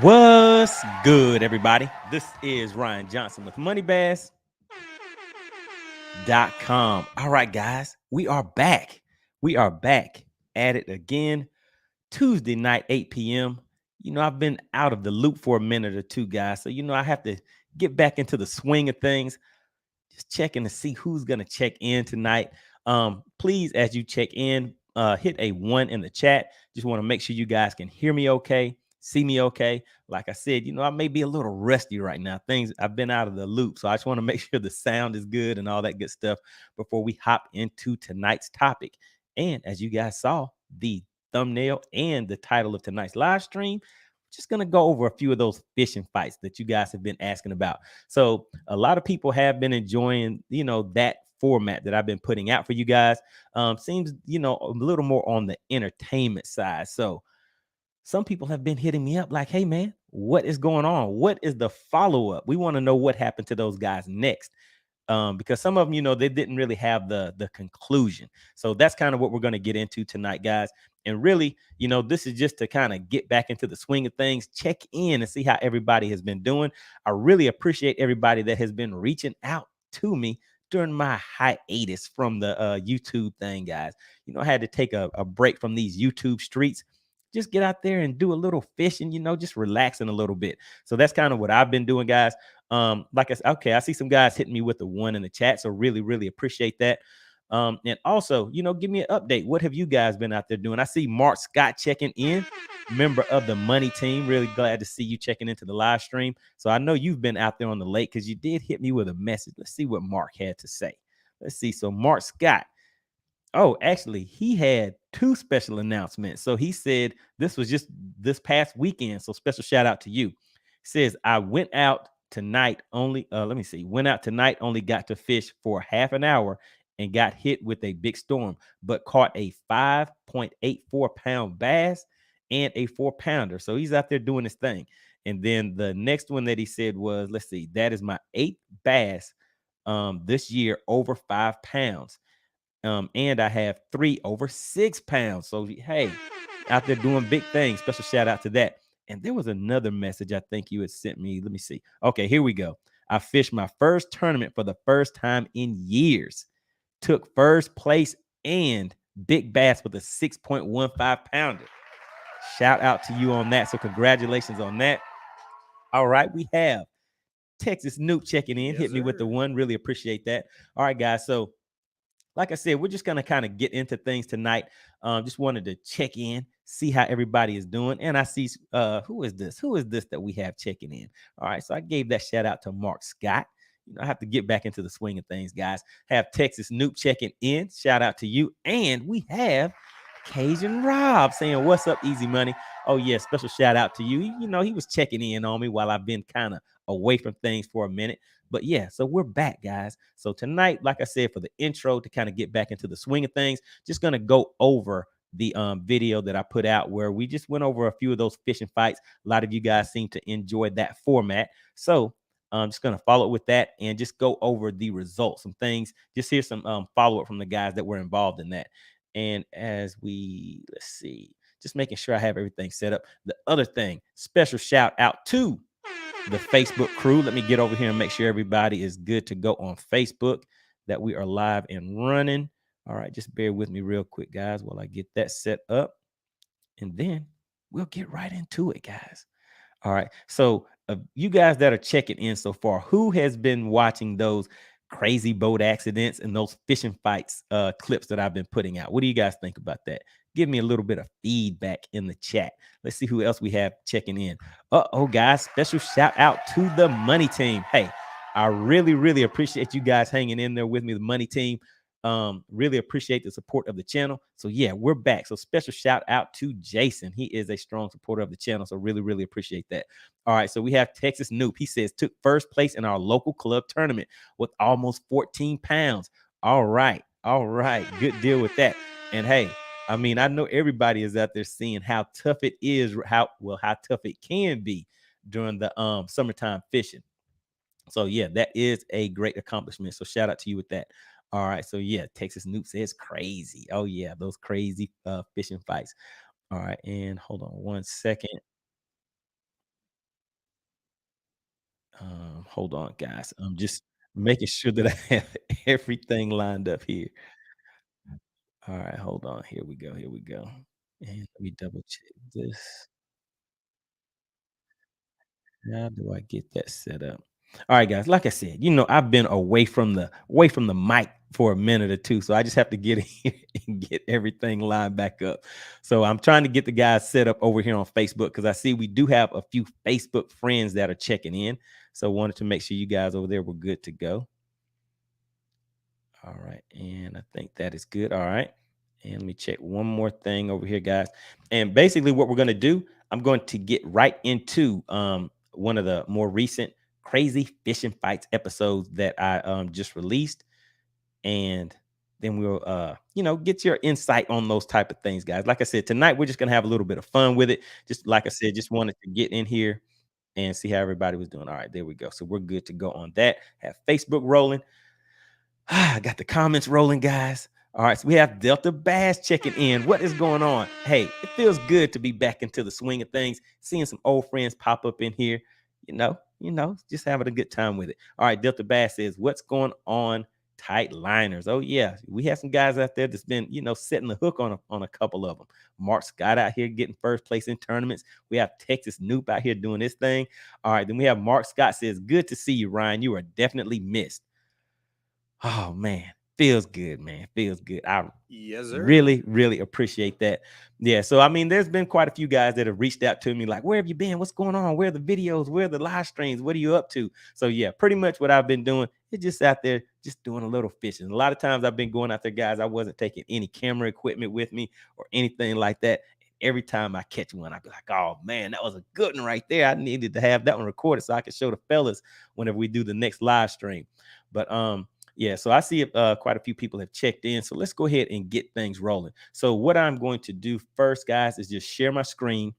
What's good, everybody? This is Ryan Johnson with MoneyBass.com. All right, guys, we are back. We are back at it again. Tuesday night, 8 p.m. I've been out of the loop for a minute or two, guys. So, I have to get back into the swing of things. Just checking to see who's going to check in tonight. Please, as you check in, hit a 1 in the chat. Just want to make sure you guys can hear me okay, see me okay. Like I said, I may be a little rusty right now. I've been out of the loop. So I just want to make sure the sound is good and all that good stuff before we hop into tonight's topic. And as you guys saw, the thumbnail and the title of tonight's live stream, just going to go over a few of those fishing fights that you guys have been asking about. So a lot of people have been enjoying, that format that I've been putting out for you guys. Seems, a little more on the entertainment side. So some people have been hitting me up like, hey, man, what is going on? What is the follow-up? We want to know what happened to those guys next. Because some of them, they didn't really have the conclusion. So that's kind of what we're going to get into tonight, guys. And really, this is just to kind of get back into the swing of things, check in and see how everybody has been doing. I really appreciate everybody that has been reaching out to me during my hiatus from the YouTube thing, guys. I had to take a break from these YouTube streets. Just get out there and do a little fishing, just relaxing a little bit. So that's kind of what I've been doing, guys. Like I said, okay, I see some guys hitting me with the 1 in the chat. So really, really appreciate that. And also, give me an update. What have you guys been out there doing? I see Mark Scott checking in, member of the Money Team. Really glad to see you checking into the live stream. So I know you've been out there on the lake because you did hit me with a message. Let's see what Mark had to say. Let's see. So Mark Scott. Oh, actually, he had 2 special announcements. So he said this was just this past weekend. So special shout out to you. He says, I went out tonight only. Let me see. Went out tonight, only got to fish for half an hour and got hit with a big storm, but caught a 5.84-pound bass and a 4-pounder. So he's out there doing his thing. And then the next one that he said was, let's see, that is my 8th bass this year over 5 pounds. And I have 3 over 6 pounds. So hey, out there doing big things. Special shout out to that. And there was another message I think you had sent me. Let me see. Okay, here we go. I fished my first tournament for the first time in years. Took first place and big bass with a 6.15 pounder. Shout out to you on that. So congratulations on that. All right, we have Texas Noop checking in. Hit me with the 1. Really appreciate that. All right, guys. So like I said, we're just going to kind of get into things tonight. Just wanted to check in, see how everybody is doing. And I see, who is this? Who is this that we have checking in? All right. So I gave that shout out to Mark Scott. I have to get back into the swing of things, guys. Have Texas Noop checking in. Shout out to you. And we have Cajun Rob saying, what's up, Easy Money? Oh, yeah. Special shout out to you. He was checking in on me while I've been kind of away from things for a minute. But yeah, so we're back, guys. So tonight, like I said, for the intro to kind of get back into the swing of things, just going to go over the video that I put out where we just went over a few of those fishing fights. A lot of you guys seem to enjoy that format. So I'm just going to follow up with that and just go over the results, some things, just hear some follow up from the guys that were involved in that. And as let's see, just making sure I have everything set up. The other thing, special shout out to the Facebook crew. Let me get over here and make sure everybody is good to go on Facebook, that we are live and running. All right, just bear with me real quick, guys, while I get that set up. And then we'll get right into it, guys. All right. So you guys that are checking in so far, who has been watching those crazy boat accidents and those fishing fights clips that I've been putting out? What do you guys think about that? Give me a little bit of feedback in the chat. Let's see who else we have checking in. Uh-oh, guys. Special shout out to the Money Team. Hey, I really, really appreciate you guys hanging in there with me, the Money Team. Really appreciate the support of the channel. So yeah, we're back. So special shout out to Jason. He is a strong supporter of the channel. So really, really appreciate that. All right. So we have Texas Noop. He says took first place in our local club tournament with almost 14 pounds. All right. All right. Good deal with that. And hey, I mean, I know everybody is out there seeing how tough it is, how tough it can be during the summertime fishing. So yeah, that is a great accomplishment. So shout out to you with that. All right. So yeah, Texas Noop says crazy. Oh yeah, those crazy fishing fights. All right. And hold on 1 second. Hold on, guys. I'm just making sure that I have everything lined up here. All right, hold on. Here we go. Here we go. And let me double check this. How do I get that set up? All right, guys. Like I said, I've been away from the mic for a minute or two, so I just have to get in here and get everything lined back up. So I'm trying to get the guys set up over here on Facebook because I see we do have a few Facebook friends that are checking in. So wanted to make sure you guys over there were good to go. All right, and I think that is good. All right, and let me check one more thing over here, guys. And basically, what we're going to do, I'm going to get right into one of the more recent crazy fishing fights episodes that I just released, and then we'll get your insight on those type of things, guys. Like I said, tonight we're just going to have a little bit of fun with it. Just like I said, just wanted to get in here and see how everybody was doing. All right, there we go. So we're good to go on that. Have Facebook rolling. I got the comments rolling, guys. All right, so we have Delta Bass checking in. What is going on? Hey, it feels good to be back into the swing of things, seeing some old friends pop up in here. Just having a good time with it. All right, Delta Bass says, "What's going on, tight liners?" Oh yeah, we have some guys out there that's been, setting the hook on a couple of them. Mark Scott out here getting first place in tournaments. We have Texas Noop out here doing this thing. All right, then we have Mark Scott says, "Good to see you, Ryan. You are definitely missed." Oh man, feels good, man. Feels good. I Yes, sir. really, really appreciate that. Yeah. So I mean, there's been quite a few guys that have reached out to me, like, "Where have you been? What's going on? Where are the videos? Where are the live streams? What are you up to?" So yeah, pretty much what I've been doing is just out there, just doing a little fishing. A lot of times I've been going out there, guys. I wasn't taking any camera equipment with me or anything like that. Every time I catch one, I'd be like, "Oh man, that was a good one right there. I needed to have that one recorded so I could show the fellas whenever we do the next live stream." But yeah, so I see quite a few people have checked in. So let's go ahead and get things rolling. So what I'm going to do first, guys, is just share my screen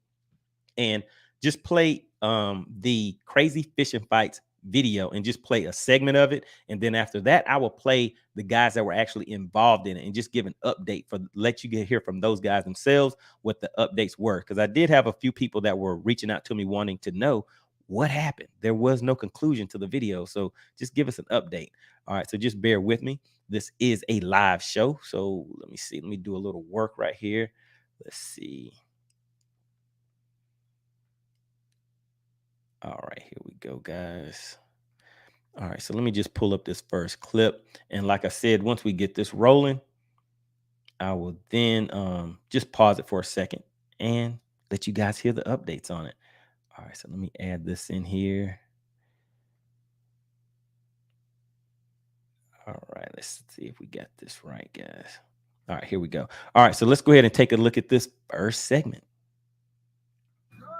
and just play the crazy fishing fights video and just play a segment of it. And then after that, I will play the guys that were actually involved in it and just give an update let you hear from those guys themselves what the updates were. Because I did have a few people that were reaching out to me wanting to know what happened. There was no conclusion to the video. So just give us an update. All right. So just bear with me. This is a live show. So let me see. Let me do a little work right here. Let's see. All right, here we go, guys. All right, so let me just pull up this first clip. And like I said, once we get this rolling, I will then just pause it for a second and let you guys hear the updates on it. All right, so let me add this in here. All right, let's see if we got this right, guys. All right, here we go. All right, so let's go ahead and take a look at this first segment.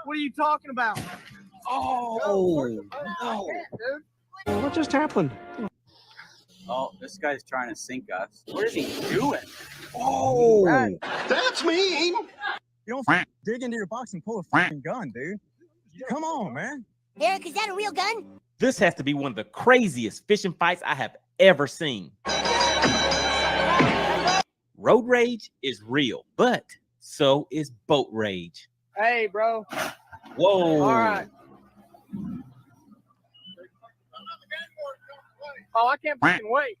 What are you talking about? Oh, no. What just happened? Oh, this guy's trying to sink us. What is he doing? Oh, That's mean. You don't dig into your box and pull a fucking gun, dude. Come on, man. Eric, is that a real gun? this has to be one of the craziest fishing fights I have ever seen. Road rage is real, but so is boat rage. Hey, bro. Whoa. All right. Oh, I can't fucking wait.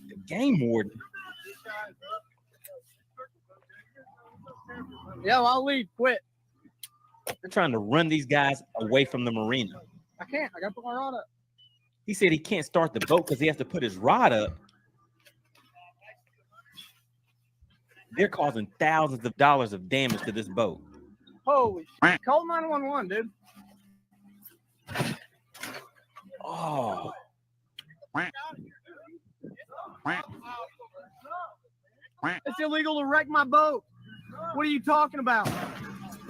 The game warden. Yo, I'll leave. Quit. They're trying to run these guys away from the marina. I can't. I gotta put my rod up. He said he can't start the boat because he has to put his rod up. They're causing thousands of dollars of damage to this boat. Holy shit. Call 911, dude. Oh. It's illegal to wreck my boat. What are you talking about?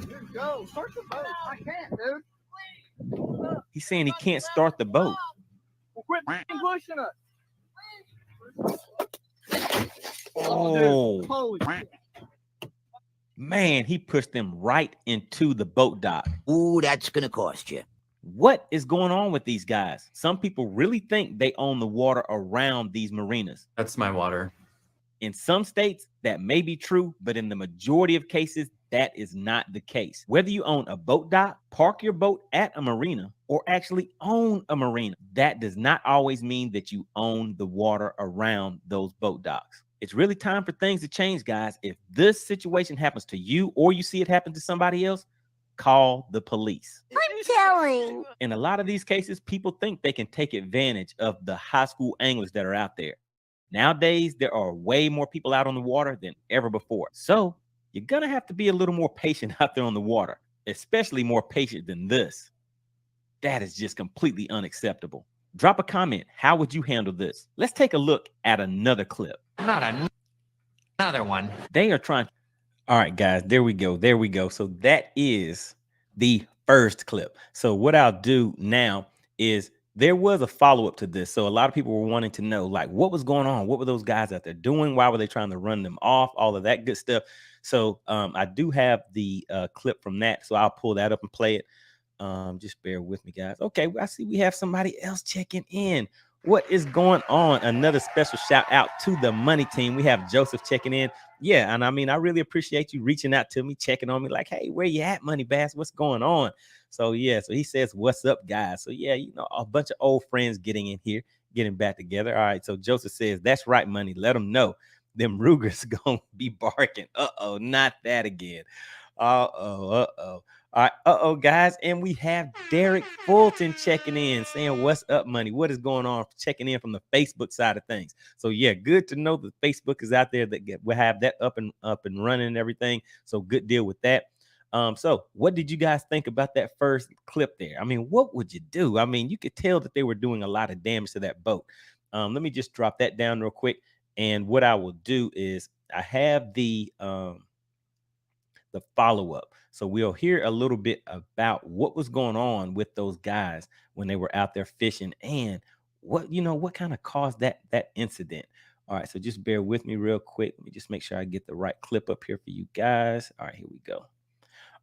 Dude, go. Start the boat. I can't, dude. He's saying he can't start the boat. Well, quit pushing us. Oh, dude. Holy shit. Man, he pushed them right into the boat dock. Ooh, that's gonna cost you. What is going on with these guys? Some people really think they own the water around these marinas. That's my water. In some states, that may be true, but in the majority of cases, that is not the case. Whether you own a boat dock, park your boat at a marina, or actually own a marina, that does not always mean that you own the water around those boat docks. It's really time for things to change, guys. If this situation happens to you or you see it happen to somebody else, call the police. I'm telling. In a lot of these cases, people think they can take advantage of the high school anglers that are out there. Nowadays, there are way more people out on the water than ever before. So you're going to have to be a little more patient out there on the water, especially more patient than this. That is just completely unacceptable. Drop a comment. How would you handle this? Let's take a look at another clip. Not another one. They are trying. All right, guys, there we go. There we go. So that is the first clip. So what I'll do now is there was a follow-up to this. So a lot of people were wanting to know, like, what was going on? What were those guys out there doing? Why were they trying to run them off? All of that good stuff. So I do have the clip from that. So I'll pull that up and play it. Just bear with me, guys. Okay, I see we have somebody else checking in. What is going on? Another special shout out to the money team. We have Joseph checking in. Yeah, and I mean, I really appreciate you reaching out to me, checking on me like, hey, where you at, MoneyBass? What's going on? So, yeah, so he says, what's up, guys? So, yeah, you know, a bunch of old friends getting in here, getting back together. All right, so Joseph says, that's right, Money. Let them know. Them Rugers going to be barking. Uh-oh, not that again. Uh-oh. All right, guys, and we have Derek Fulton checking in, saying, what's up, Money? What is going on? Checking in from the Facebook side of things. So, yeah, good to know that Facebook is out there that will have that up and running and everything. So, good deal with that. So what did you guys think about that first clip there? I mean, what would you do? I mean, you could tell that they were doing a lot of damage to that boat. Let me just drop that down real quick. And what I will do is I have the follow-up. So we'll hear a little bit about what was going on with those guys when they were out there fishing and what kind of caused that incident. All right, so just bear with me real quick. Let me just make sure I get the right clip up here for you guys. All right, here we go.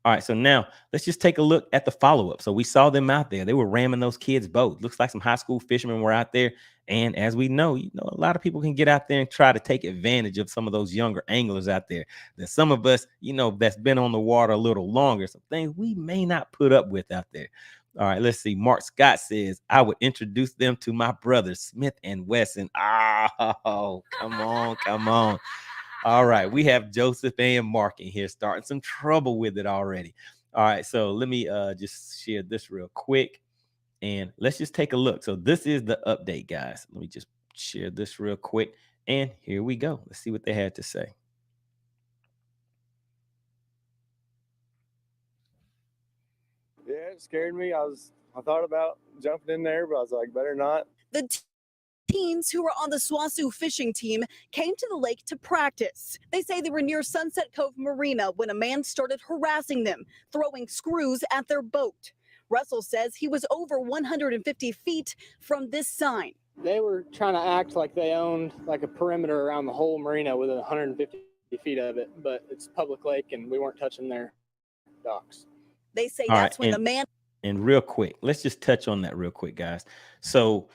All right, so now let's just take a look at the follow-up. So we saw them out there. They were ramming those kids' boats. Looks like some high school fishermen were out there. And as we know, a lot of people can get out there and try to take advantage of some of those younger anglers out there. That some of us, that's been on the water a little longer, some things we may not put up with out there. All right, let's see. Mark Scott says, I would introduce them to my brothers, Smith and Wesson. Oh, come on, come on. All right, we have Joseph and Mark in here starting some trouble with it already. All right, so let me just share this real quick and let's just take a look. So this is the update, guys. Let me just share this real quick and here we go. Let's see what they had to say. Yeah, it scared me. I thought about jumping in there, but I was like, better not. The teens who were on the SWASU fishing team came to the lake to practice. They say they were near Sunset Cove Marina when a man started harassing them, throwing screws at their boat. Russell says he was over 150 feet from this sign. They were trying to act like they owned like a perimeter around the whole marina within 150 feet of it, but it's a public lake and we weren't touching their docks. They say that's when the man... And real quick, let's just touch on that real quick, guys. So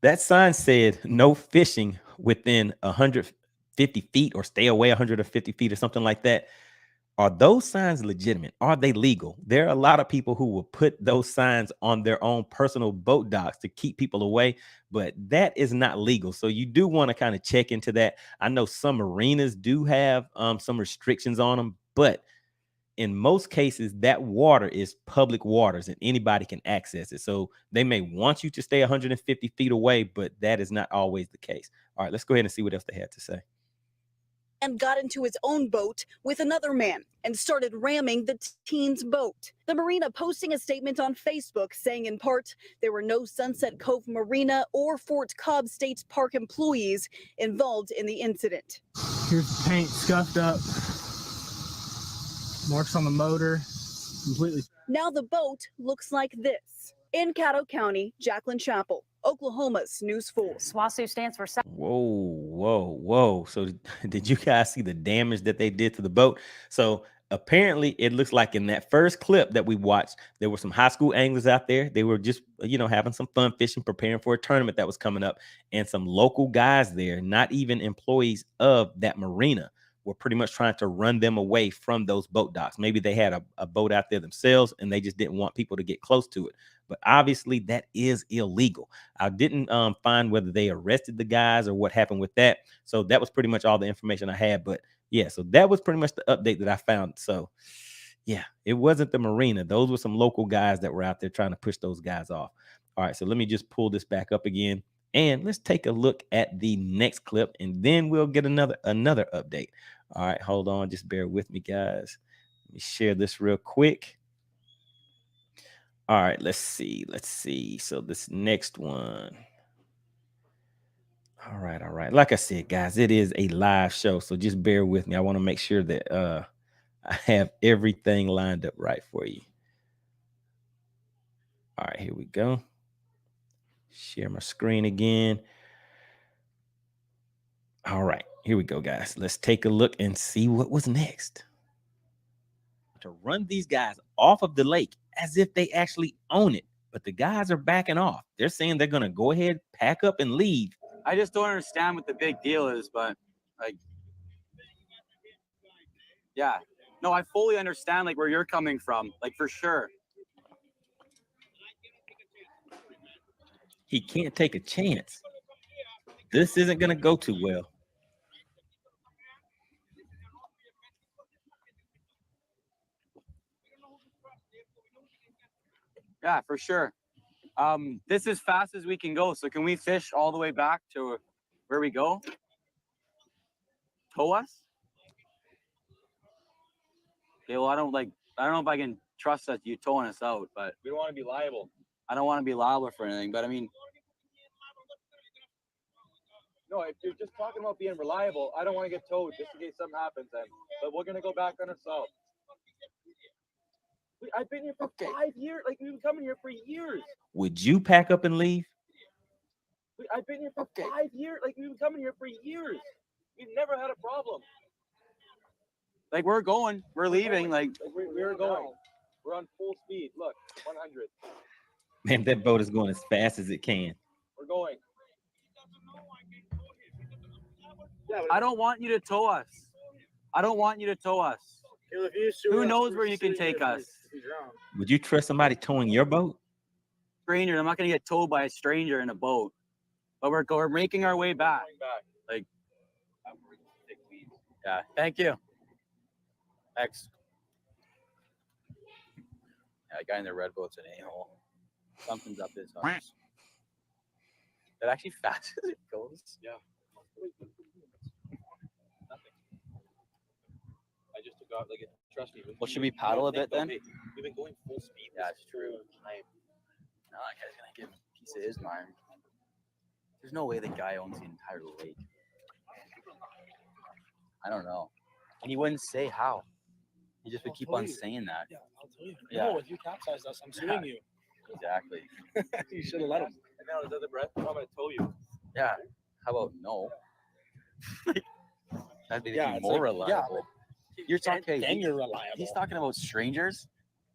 that sign said no fishing within 150 feet or stay away 150 feet or something like that. Are those signs legitimate? Are they legal? There are a lot of people who will put those signs on their own personal boat docks to keep people away, but that is not legal. So you do want to kind of check into that. I know some marinas do have some restrictions on them, but in most cases, that water is public waters and anybody can access it. So they may want you to stay 150 feet away, but that is not always the case. All right, let's go ahead and see what else they had to say. And got into his own boat with another man and started ramming the teen's boat. The marina posting a statement on Facebook saying in part, there were no Sunset Cove Marina or Fort Cobb State Park employees involved in the incident. Here's the paint scuffed up. Marks on the motor, completely. Now the boat looks like this. In Caddo County, Jacqueline Chappell, Oklahoma's News 4. SWASU stands for... Whoa. So did you guys see the damage that they did to the boat? So apparently it looks like in that first clip that we watched, there were some high school anglers out there. They were just, having some fun fishing, preparing for a tournament that was coming up, and some local guys there, not even employees of that marina, were pretty much trying to run them away from those boat docks. Maybe they had a boat out there themselves and they just didn't want people to get close to it. But obviously that is illegal. I didn't find whether they arrested the guys or what happened with that. So that was pretty much all the information I had. But yeah, so that was pretty much the update that I found. So yeah, it wasn't the marina. Those were some local guys that were out there trying to push those guys off. All right, so let me just pull this back up again. And let's take a look at the next clip, and then we'll get another update. All right, hold on. Just bear with me, guys. Let me share this real quick. All right, let's see. So this next one. All right. Like I said, guys, it is a live show, so just bear with me. I want to make sure that I have everything lined up right for you. All right, here we go. Share my screen again. All right, here we go, guys. Let's take a look and see what was next. To run these guys off of the lake as if they actually own it, but the guys are backing off. They're saying they're going to go ahead, pack up, and leave. I just don't understand what the big deal is, but like, yeah. No, I fully understand like where you're coming from, like for sure. He can't take a chance. This isn't going to go too well. Yeah, for sure. This is fast as we can go. So can we fish all the way back to where we go? Tow us? Okay, well, I don't know if I can trust that you towing us out, but We don't want to be liable. I don't want to be liable for anything. But I mean, No, if you're just talking about being reliable, I don't want to get towed just in case something happens. Then, but we're gonna go back on ourselves. I've been here for 5 years. Like we've been coming here for years. Would you pack up and leave? I've been here for 5 years. Like we've been coming here for years. We've never had a problem. like we're leaving. Like We're going. We're on full speed. Look, 100. Man, that boat is going as fast as it can. We're going. I don't want you to tow us. I don't want you to tow us. Who knows where you can take us? Would you trust somebody towing your boat? Stranger, I'm not gonna get towed by a stranger in a boat. But we're making our way back. Like, yeah. Thank you. Thanks. Yeah, the guy in the red boat's an a-hole. Something's up his arse. That actually fast as it goes. Yeah. Nothing. I just took out trust me. Well, should we paddle a bit then? We've been going full speed. Yeah, it's true. No, that guy's gonna give a piece of his mind. There's no way the guy owns the entire lake. I don't know. And he wouldn't say how. He just would keep on saying that. Yeah, I'll tell you. Yeah. No, if you capsize us, I'm suing you. Exactly. You should have let him. And now his other breath, I'm gonna tow you. Yeah. How about no? That'd be Yeah, more like, reliable. yeah, You're talking. Then you're reliable. He's talking about strangers.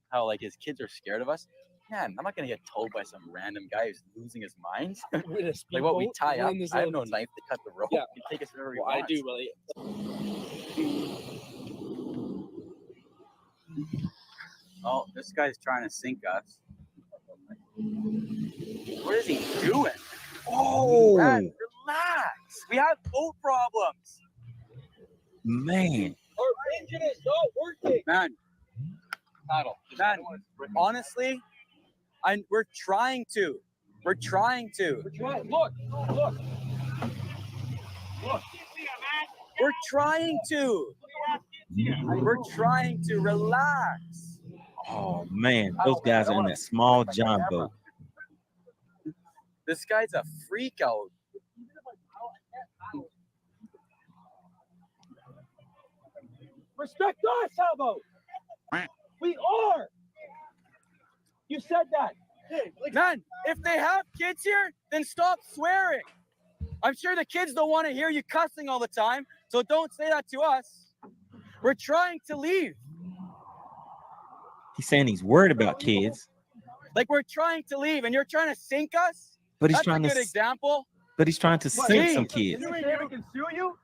How like his kids are scared of us. Man, I'm not gonna get towed by some random guy who's losing his mind. With a Like what we speedboat, tie up. run this I have out. no knife to cut the rope. Yeah. You take us wherever you Well, I want. do, really. Oh, this guy's trying to sink us. What is he doing? Oh, Man, relax. We have boat problems. man. Our engine is not working. Man, Paddle. man, honestly, we're trying to. We're trying to. We're trying. Look. We're trying to. We're trying to relax. Oh, man. Those guys are in that small John boat. This guy's a freak out. Respect us, how about? We are. You said that. Hey, Man, if they have kids here, then stop swearing. I'm sure the kids don't want to hear you cussing all the time, so don't say that to us. We're trying to leave. He's saying he's worried about kids, Like we're trying to leave, and you're trying to sink us? but he's That's a trying good to example. sink some kids. David can sue you?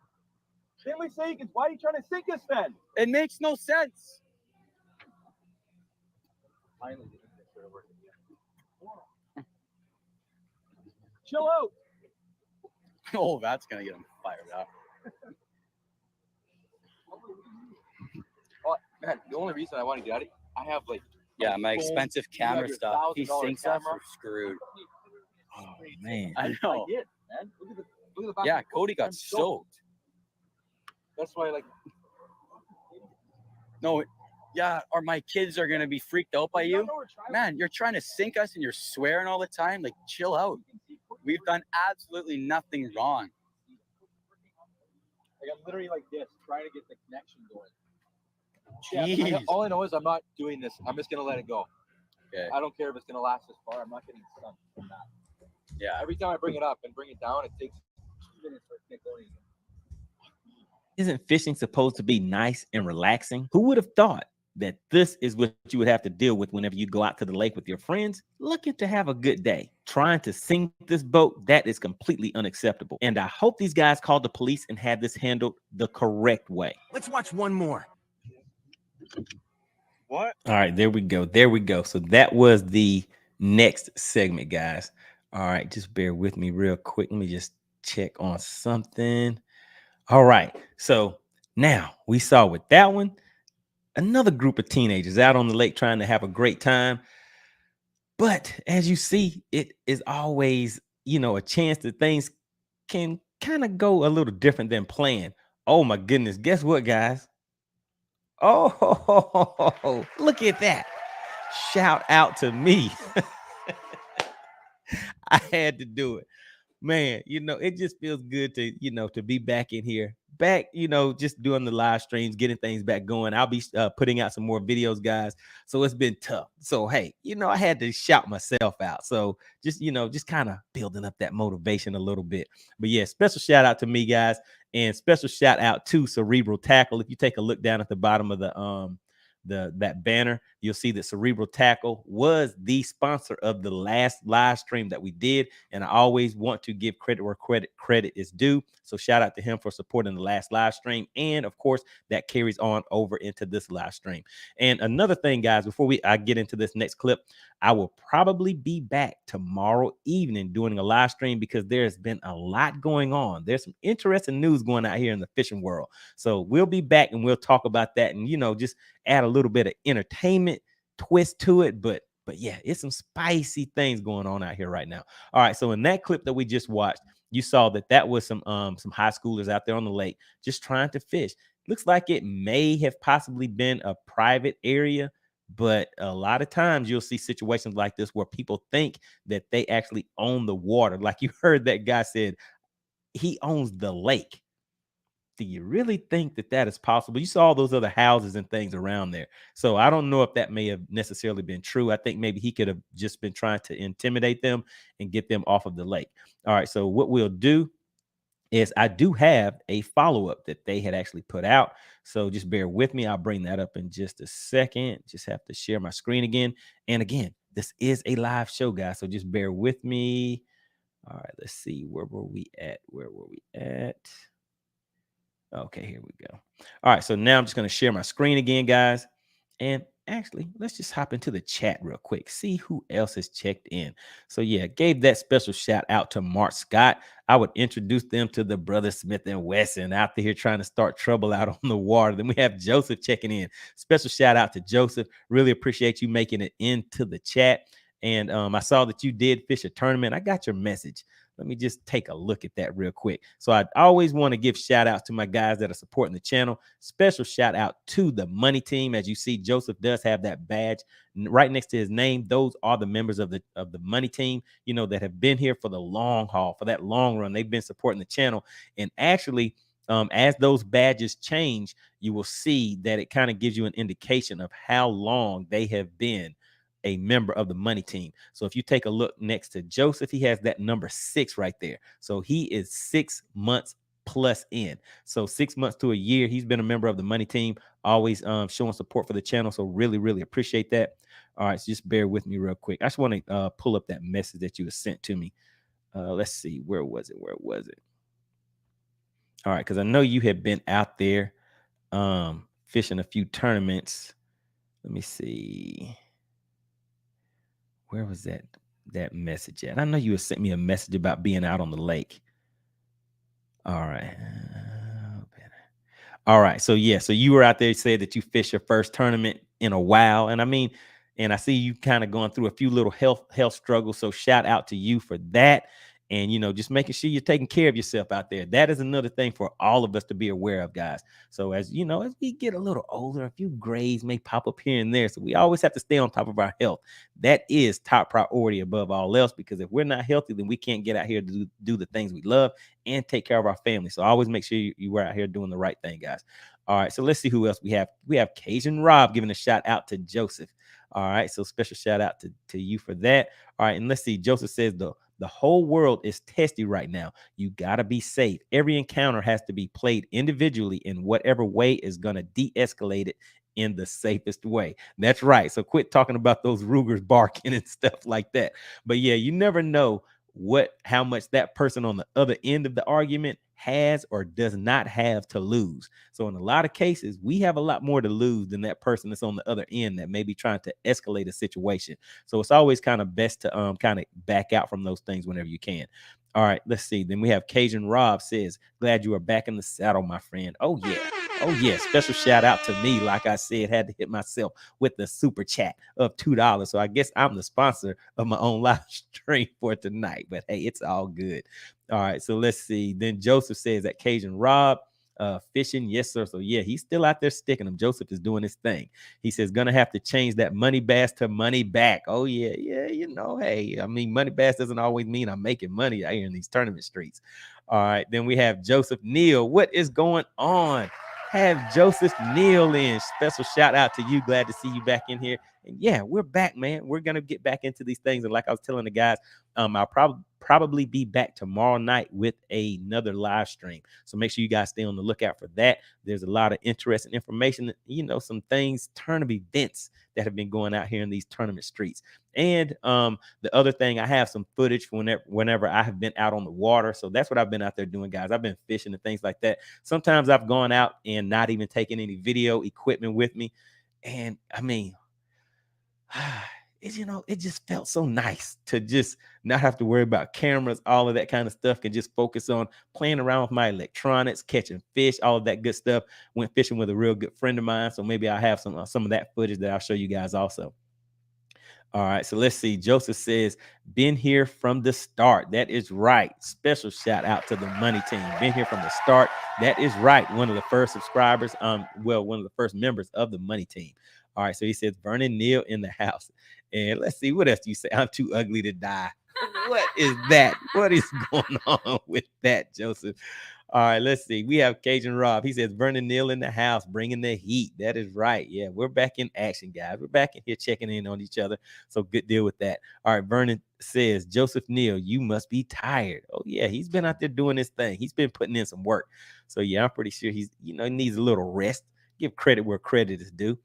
Didn't we say why are you trying to sink us then? It makes no sense. Finally, this started working again. Chill out. Oh, that's gonna get him fired up. Oh, man, the only reason I want to get out of it, I have like Yeah, my phone, expensive you have camera your stuff. He $1,000 sinks us, camera. we're screwed. Oh man. I know. I did, man. Look at the back. Yeah, of the Cody book. I'm got stoked. That's why, like, No, yeah, or my kids are gonna be freaked out by you. Man, you're trying to sink us and you're swearing all the time. Like, chill out. We've done absolutely nothing wrong. I'm literally like this, trying to get the connection going. Jeez. Yeah, all I know is I'm not doing this. I'm just gonna let it go. Okay. I don't care if it's gonna last this far. I'm not getting sun from that. Yeah. Every time I bring it up and bring it down, it takes 2 minutes for it to get going again. Isn't fishing supposed to be nice and relaxing? Who would have thought that this is what you would have to deal with whenever you go out to the lake with your friends looking to have a good day? Trying to sink this boat, that is completely unacceptable. And I hope these guys called the police and had this handled the correct way. Let's watch one more. What? All right, there we go. There we go. So that was the next segment, guys. All right, just bear with me real quick. Let me just check on something. All right, so now we saw with that one, another group of teenagers out on the lake trying to have a great time. But as you see, it is always, a chance that things can kind of go a little different than planned. Oh my goodness, guess what, guys? Oh, look at that. Shout out to me. I had to do it. Man, it just feels good to, to be back in here. Back, just doing the live streams, getting things back going. I'll be putting out some more videos, guys. So it's been tough. So, hey, I had to shout myself out. So just kind of building up that motivation a little bit. But yeah, special shout out to me, guys. And special shout out to Cerebral Tackle. If you take a look down at the bottom of that banner, you'll see that Cerebral Tackle was the sponsor of the last live stream that we did, and I always want to give credit where credit is due. So shout out to him for supporting the last live stream, and of course that carries on over into this live stream. And another thing, guys, before I get into this next clip, I will probably be back tomorrow evening doing a live stream because there's been a lot going on. There's some interesting news going out here in the fishing world. So we'll be back and we'll talk about that and, just add a little bit of entertainment twist to it. But yeah, it's some spicy things going on out here right now. All right. So in that clip that we just watched, you saw that was some high schoolers out there on the lake just trying to fish. Looks like it may have possibly been a private area, but a lot of times you'll see situations like this where people think that they actually own the water. Like you heard that guy said he owns the lake. Do you really think that is possible? You saw all those other houses and things around there. So I don't know if that may have necessarily been true. I think maybe he could have just been trying to intimidate them and get them off of the lake. All right. So what we'll do is I do have a follow-up that they had actually put out. So just bear with me. I'll bring that up in just a second. Just have to share my screen again. And again, this is a live show, guys. So just bear with me. All right. Let's see. Where were we at? Okay, here we go. All right, so now I'm just going to share my screen again, guys. And actually, let's just hop into the chat real quick. See who else has checked in. So yeah, gave that special shout out to Mark Scott. I would introduce them to the brother Smith and Wesson out there trying to start trouble out on the water. Then we have Joseph checking in. Special shout out to Joseph. Really appreciate you making it into the chat. And I saw that you did fish a tournament. I got your message. Let me just take a look at that real quick. So I always want to give shout outs to my guys that are supporting the channel. Special shout out to the Money Team. As you see, Joseph does have that badge right next to his name. Those are the members of the Money Team, that have been here for the long haul, for that long run. They've been supporting the channel. And actually, as those badges change, you will see that it kind of gives you an indication of how long they have been a member of the Money Team. So if you take a look next to Joseph, he has that number 6 right there. So he is 6 months plus in. So 6 months to a year, he's been a member of the Money Team, always showing support for the channel. So really, really appreciate that. All right, so just bear with me real quick. I just want to pull up that message that you sent to me. Let's see, where was it? All right, because I know you have been out there fishing a few tournaments. Let me see. Where was that message at? I know you had sent me a message about being out on the lake. All right. All right. So yeah, so you were out there, you said that you fished your first tournament in a while. And I mean, and I see you kind of going through a few little health struggles. So shout out to you for that. And, you know, just making sure you're taking care of yourself out there. That is another thing for all of us to be aware of, guys. So as you know, as we get a little older, a few grays may pop up here and there. So we always have to stay on top of our health. That is top priority above all else, because if we're not healthy, then we can't get out here to do the things we love and take care of our family. So always make sure you are out here doing the right thing, guys. All right, so let's see who else we have. We have Cajun Rob giving a shout out to Joseph. All right, so special shout out to you for that. All right, and let's see. Joseph says the whole world is testy right now. You got to be safe. Every encounter has to be played individually in whatever way is going to de-escalate it in the safest way. That's right. So quit talking about those Rugers barking and stuff like that. But yeah, you never know how much that person on the other end of the argument has or does not have to lose. So in a lot of cases, we have a lot more to lose than that person that's on the other end that may be trying to escalate a situation. So it's always kind of best to kind of back out from those things whenever you can. All right, let's see. Then we have Cajun Rob says, glad you are back in the saddle, my friend. Oh yeah. Oh yeah. Special shout out to me. Like I said, had to hit myself with the super chat of $2. So I guess I'm the sponsor of my own live stream for tonight, but hey, it's all good. All right, so let's see. Then Joseph says that Cajun Rob fishing. Yes, sir. So yeah, he's still out there sticking them. Joseph is doing his thing. He says gonna have to change that MoneyBass to money back. Oh yeah. You know, hey, I mean, MoneyBass doesn't always mean I'm making money out here in these tournament streets. All right, then we have Joseph Neal. What is going on? Have Joseph Neal in. Special shout out to you. Glad to see you back in here. And yeah, we're back, man. We're gonna get back into these things. And like I was telling the guys, I'll probably be back tomorrow night with another live stream. So make sure you guys stay on the lookout for that. There's a lot of interesting information, you know, some things, tournament events that have been going out here in these tournament streets. And the other thing, I have some footage for whenever I have been out on the water. So that's what I've been out there doing, guys. I've been fishing and things like that. Sometimes I've gone out and not even taken any video equipment with me. And I mean, it just felt so nice to just not have to worry about cameras, all of that kind of stuff, and just focus on playing around with my electronics, catching fish, all of that good stuff. Went fishing with a real good friend of mine, so maybe I'll have some of that footage that I'll show you guys also. All right, so let's see. Joseph says, been here from the start. That is right. Special shout out to the Money Team. Been here from the start. That is right. One of the first subscribers, one of the first members of the Money Team. All right, so he says, Vernon Neal in the house. And let's see, what else do you say? I'm too ugly to die. What is that? What is going on with that, Joseph? All right, let's see. We have Cajun Rob. He says, Vernon Neal in the house, bringing the heat. That is right. Yeah, we're back in action, guys. We're back in here checking in on each other. So good deal with that. All right, Vernon says, Joseph Neal, you must be tired. Oh, yeah, he's been out there doing his thing. He's been putting in some work. So, yeah, I'm pretty sure he's, needs a little rest. Give credit where credit is due.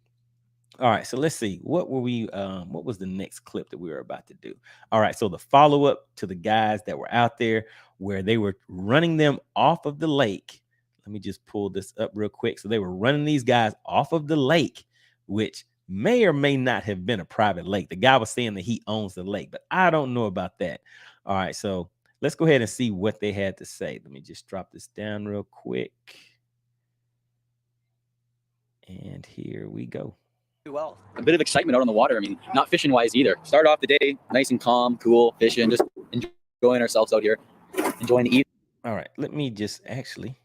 All right, so let's see. What was the next clip that we were about to do? All right, so the follow-up to the guys that were out there where they were running them off of the lake. Let me just pull this up real quick. So they were running these guys off of the lake, which may or may not have been a private lake. The guy was saying that he owns the lake, but I don't know about that. All right, so let's go ahead and see what they had to say. Let me just drop this down real quick. And here we go. Well, a bit of excitement out on the water. I mean, not fishing wise either. Start off the day nice and calm, cool, fishing, just enjoying ourselves out here, enjoying the evening. All right, let me just actually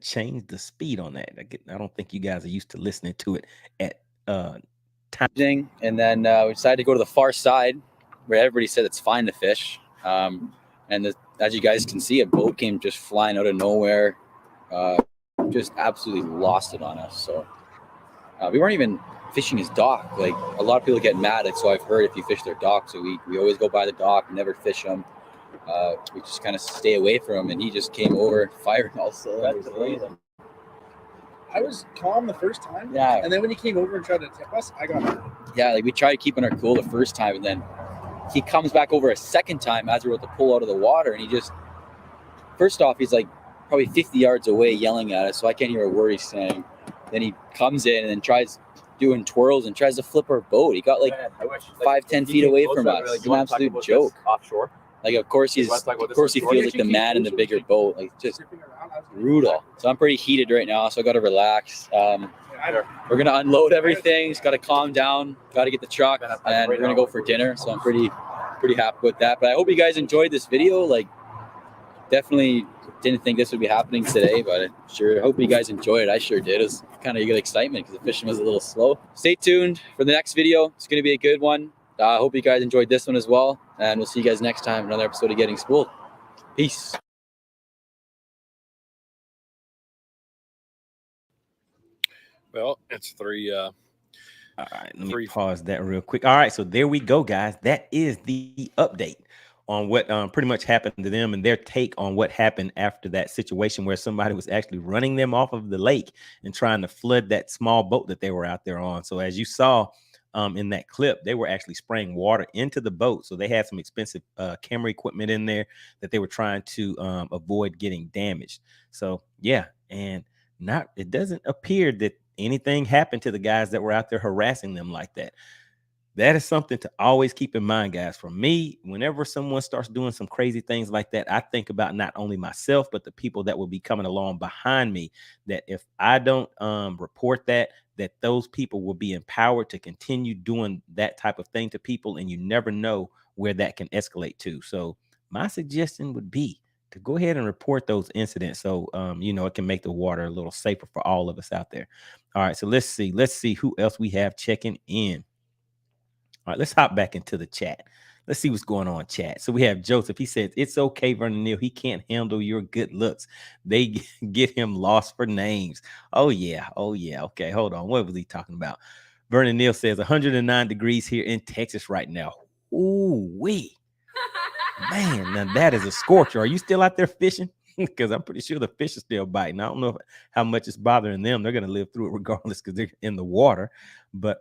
change the speed on that. I don't think you guys are used to listening to it at time. And then we decided to go to the far side where everybody said it's fine to fish. As you guys can see, a boat came just flying out of nowhere, just absolutely lost it on us. So we weren't even fishing his dock. Like, a lot of people get mad. So I've heard if you fish their dock, so we always go by the dock, never fish them. We just kind of stay away from him, and he just came over, firing all cylinders. I was calm the first time. Yeah. And then when he came over and tried to tip us, I got hurt. Yeah, like we tried keeping our cool the first time, and then he comes back over a second time as we're about to pull out of the water, and he just, first off, he's like probably 50 yards away yelling at us, so I can't hear a word he's saying. Then he comes in and then tries doing twirls and tries to flip our boat. He got like 5-10 feet away from us. It's an absolute joke. Offshore. Like, of course he feels like the man in the bigger boat. Like, just brutal. So I'm pretty heated right now, so I got to relax. We're gonna unload everything. It's got to calm down. Got to get the truck, and we're gonna go for dinner. So I'm pretty happy with that. But I hope you guys enjoyed this video. Like, definitely didn't think this would be happening today, but I sure hope you guys enjoyed it. I sure did. It was kind of good excitement because the fishing was a little slow. Stay tuned for the next video. It's gonna be a good one. I hope you guys enjoyed this one as well, and we'll see you guys next time. Another episode of Getting Spooled. Peace. Well, it's three. All right, let me pause that real quick. All right, so there we go, guys. That is the update on what pretty much happened to them and their take on what happened after that situation where somebody was actually running them off of the lake and trying to flood that small boat that they were out there on. So as you saw in that clip, they were actually spraying water into the boat. So they had some expensive camera equipment in there that they were trying to avoid getting damaged. So yeah, and it doesn't appear that anything happened to the guys that were out there harassing them like that. That is something to always keep in mind, guys. For me, whenever someone starts doing some crazy things like that, I think about not only myself, but the people that will be coming along behind me, that if I don't report that those people will be empowered to continue doing that type of thing to people, and you never know where that can escalate to. So my suggestion would be to go ahead and report those incidents so it can make the water a little safer for all of us out there. All right, so let's see who else we have checking in. All right, let's hop back into the chat. Let's see what's going on, chat. So we have Joseph. He says, it's okay, Vernon Neal. He can't handle your good looks. They get him lost for names. Oh, yeah. Okay, hold on. What was he talking about? Vernon Neal says 109 degrees here in Texas right now. Ooh-wee. Man, now that is a scorcher. Are you still out there fishing? Because I'm pretty sure the fish is still biting. I don't know how much it's bothering them. They're going to live through it regardless because they're in the water. But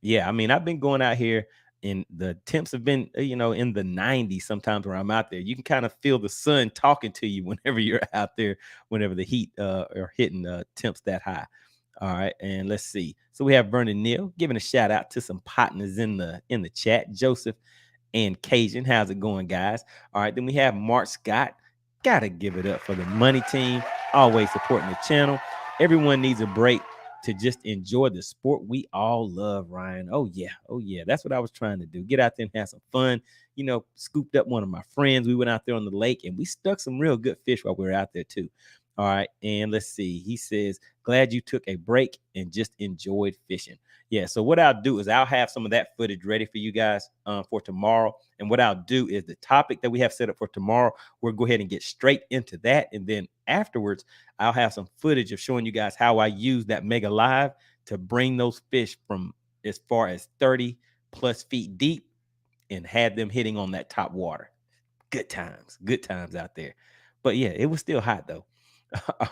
yeah, I mean, I've been going out here and the temps have been, in the 90s sometimes where I'm out there. You can kind of feel the sun talking to you whenever you're out there, whenever the heat are hitting temps that high. All right, and let's see. So we have Vernon Neal giving a shout out to some partners in the chat, Joseph and Cajun. How's it going, guys? All right, then we have Mark Scott. Gotta give it up for the Money Team, always supporting the channel. Everyone needs a break to just enjoy the sport we all love, Ryan. Oh yeah, that's what I was trying to do. Get out there and have some fun. Scooped up one of my friends. We went out there on the lake and we stuck some real good fish while we were out there too. All right, and let's see. He says, glad you took a break and just enjoyed fishing. Yeah, so what I'll do is I'll have some of that footage ready for you guys for tomorrow. And what I'll do is the topic that we have set up for tomorrow, we'll go ahead and get straight into that. And then afterwards, I'll have some footage of showing you guys how I use that Mega Live to bring those fish from as far as 30 plus feet deep and had them hitting on that top water. Good times out there. But yeah, it was still hot though.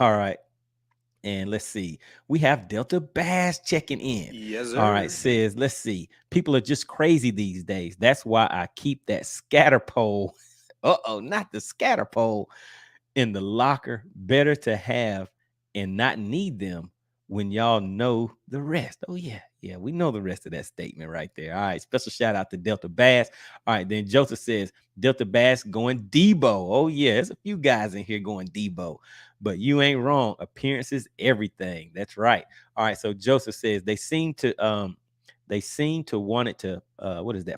All right. And let's see. We have Delta Bass checking in. Yes, sir. All right. Says, let's see. People are just crazy these days. That's why I keep that scatter pole. Not the scatter pole in the locker. Better to have and not need them when y'all know the rest. Oh, yeah. Yeah, we know the rest of that statement right there. All right. Special shout out to Delta Bass. All right. Then Joseph says, Delta Bass going Debo. Oh, yeah. There's a few guys in here going Debo. But you ain't wrong. Appearances, everything. That's right. All right. So Joseph says they seem to want it to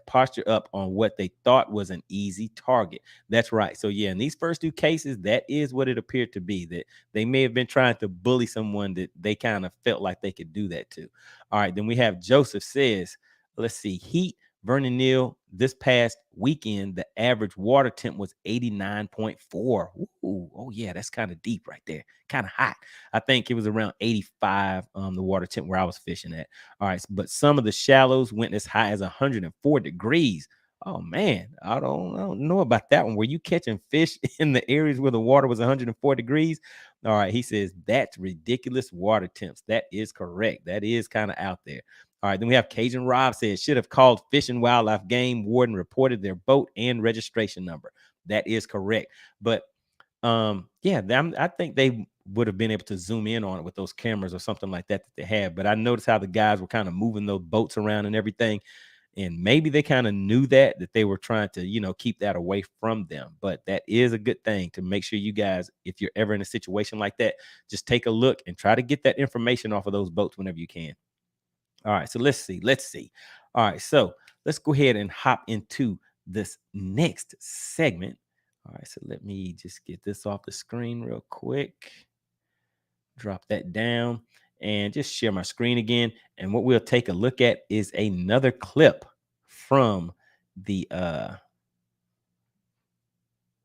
posture up on what they thought was an easy target. That's right. So yeah, in these first two cases, that is what it appeared to be, that they may have been trying to bully someone that they kind of felt like they could do that to. All right. Then we have Joseph says, let's see, Heat. Vernon Neal, this past weekend, the average water temp was 89.4. Ooh, oh yeah, that's kind of deep right there. Kind of hot. I think it was around 85, the water temp where I was fishing at. All right, but some of the shallows went as high as 104 degrees. Oh man, I don't know about that one. Were you catching fish in the areas where the water was 104 degrees? All right, he says that's ridiculous water temps. That is correct. That is kind of out there. All right, then we have Cajun Rob says should have called Fish and Wildlife Game Warden, reported their boat and registration number. That is correct. But yeah, I think they would have been able to zoom in on it with those cameras or something like that they had. But I noticed how the guys were kind of moving those boats around and everything. And maybe they kind of knew that they were trying to, keep that away from them. But that is a good thing to make sure you guys, if you're ever in a situation like that, just take a look and try to get that information off of those boats whenever you can. All right, so let's see. All right, so let's go ahead and hop into this next segment. All right, so let me just get this off the screen real quick. Drop that down and just share my screen again. And what we'll take a look at is another clip from the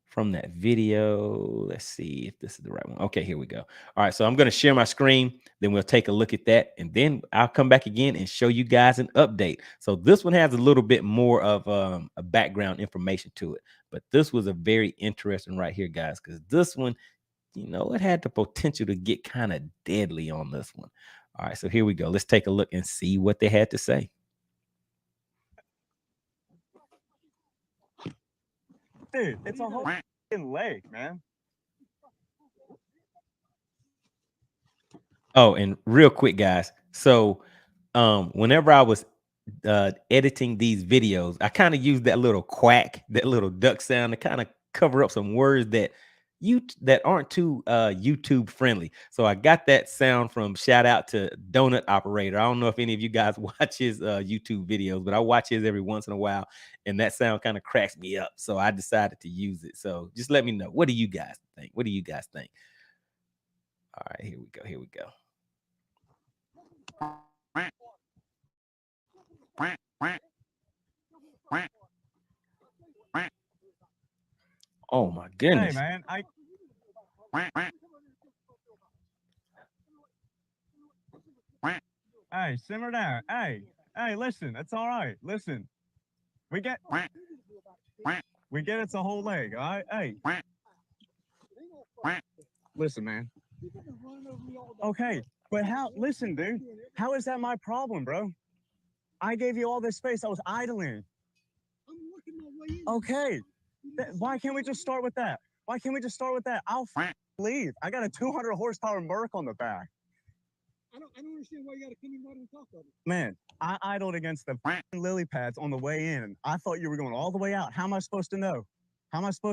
from that video. Let's see if this is the right one. Okay, here we go. All right, so I'm going to share my screen, then we'll take a look at that, and then I'll come back again and show you guys an update. So this one has a little bit more of a background information to it, but this was a very interesting right here, guys, because this one, it had the potential to get kind of deadly on this one. All right, so here we go. Let's take a look and see what they had to say. Dude, it's a whole lake, man. Oh, and real quick, guys. So whenever I was editing these videos, I kind of used that little quack, that little duck sound to kind of cover up some words that aren't too YouTube friendly. So I got that sound from, shout out to Donut Operator. I don't know if any of you guys watch his YouTube videos, but I watch his every once in a while, and that sound kind of cracks me up. So I decided to use it. So just let me know. What do you guys think? All right, here we go. Oh my goodness. Hey man, Hey, simmer down. Hey, listen, it's all right. Listen. We get it's a whole leg, all right? Hey. Listen, man. Okay, but listen, dude, how is that my problem, bro? I gave you all this space. I was idling. Okay. Why can't we just start with that? I'll leave. I got a 200 horsepower Merc on the back. I don't understand why you got a Cumming Hwy on top of it. Man, I idled against the lily pads on the way in. I thought you were going all the way out. How am I supposed to know? Am I headed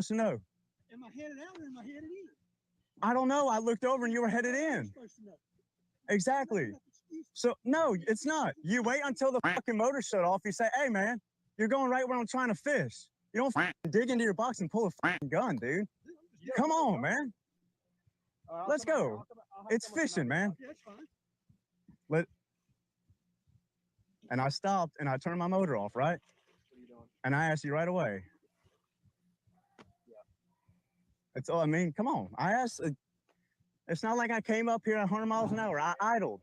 out or am I headed in? I don't know. I looked over and you were headed in. Exactly. So, no, it's not. You wait until the fucking motor shut off. You say, hey, man, you're going right where I'm trying to fish. You don't dig into your box and pull a fucking gun, dude. Come on, man. Let's go. It's fishing, man. And I stopped and I turned my motor off, right? And I asked you right away. It's all, I mean, come on. I asked, it's not like I came up here at 100 miles an hour. I idled.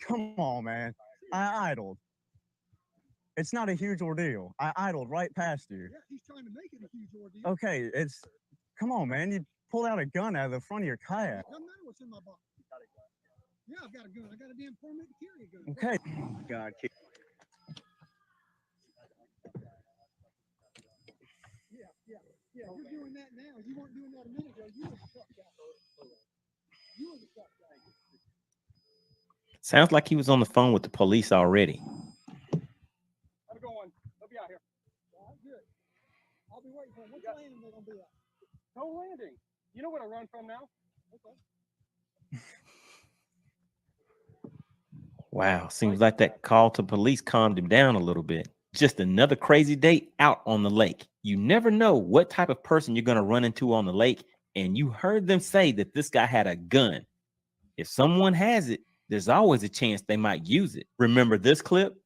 Come on, man. I idled. It's not a huge ordeal. I idled right past you. Yeah, he's trying to make it a huge ordeal. Okay, come on, man. You pulled out a gun out of the front of your kayak. Doesn't matter what's in my box. Yeah, I've got a gun. I got a damn permit to carry a gun. Okay. God. Yeah. You're doing that now. You weren't doing that a minute ago. You were the truck guy. Sounds like he was on the phone with the police already. I'm going. I'll be out here. Good. I'll be waiting for him. Which landing they're going to be at? No landing. You know where to run from now? Okay. Wow, seems like that call to police calmed him down a little bit. Just another crazy day out on the lake. You never know what type of person you're going to run into on the lake, and you heard them say that this guy had a gun. If someone has it, there's always a chance they might use it. Remember this clip?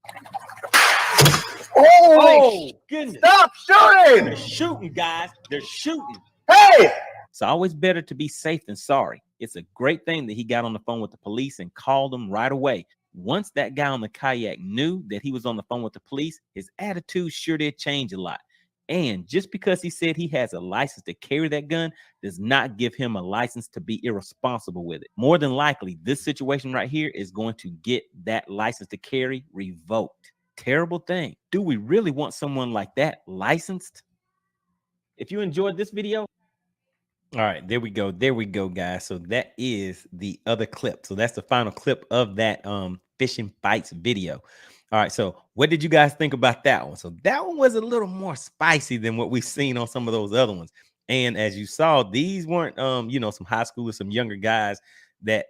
Oh, goodness. Stop shooting! They're shooting, guys. They're shooting. Hey! It's always better to be safe than sorry. It's a great thing that he got on the phone with the police and called them right away. Once that guy on the kayak knew that he was on the phone with the police, his attitude sure did change a lot. And just because he said he has a license to carry that gun does not give him a license to be irresponsible with it. More than likely, this situation right here is going to get that license to carry revoked. Terrible thing. Do we really want someone like that licensed? if you enjoyed this video, all right, there we go. There we go, guys. So that is the other clip. So that's the final clip of that fishing fights video. All right, so what did you guys think about that one? So that one was a little more spicy than what we've seen on some of those other ones. And as you saw, these weren't you know, some high schoolers, some younger guys that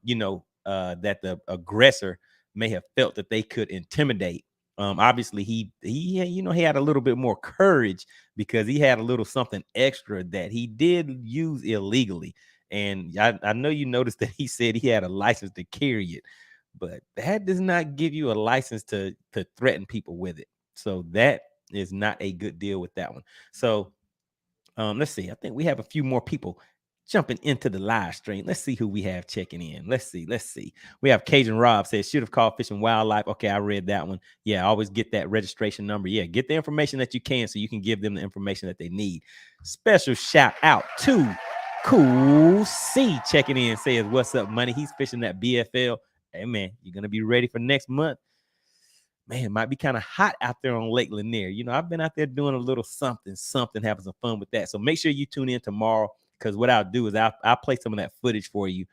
you know, that the aggressor may have felt that they could intimidate. Obviously he you know, he had a little bit more courage because he had a little something extra that he did use illegally. And I know you noticed that he said he had a license to carry it, but that does not give you a license to threaten people with it. So that is not a good deal with that one. So let's see. I think we have a few more people jumping into the live stream. Let's see who we have checking in. Let's see. We have Cajun Rob says, should have called Fish and Wildlife. Okay, I read that one. Yeah, always get that registration number. Yeah, get the information that you can so you can give them the information that they need. Special shout out to Cool C checking in, says, what's up, money? He's fishing that BFL. Hey, man, you're going to be ready for next month. Man, it might be kind of hot out there on Lake Lanier. You know, I've been out there doing a little something, having some fun with that. So make sure you tune in tomorrow, because what I'll do is I'll play some of that footage for you,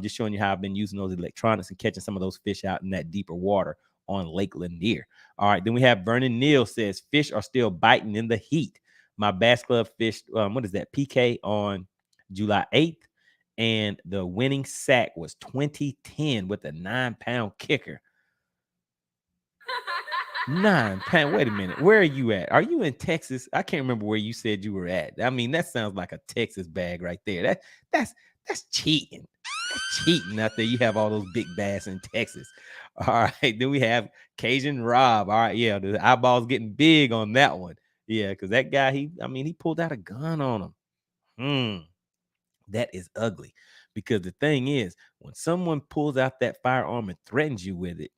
just showing you how I've been using those electronics and catching some of those fish out in that deeper water on Lake Lanier. All right, then we have Vernon Neal says, fish are still biting in the heat. My bass club fished, what is that, PK on July 8th, and the winning sack was 2010 with a 9-pound kicker. 9 pound. Wait a minute. Where are you at? Are you in Texas? I can't remember where you said you were at. I mean, that sounds like a Texas bag right there. That's cheating. That's cheating out there. You have all those big bass in Texas. All right. Then we have Cajun Rob. All right. Yeah, the eyeballs getting big on that one. Yeah, because that guy, he pulled out a gun on him. That is ugly. Because the thing is, when someone pulls out that firearm and threatens you with it,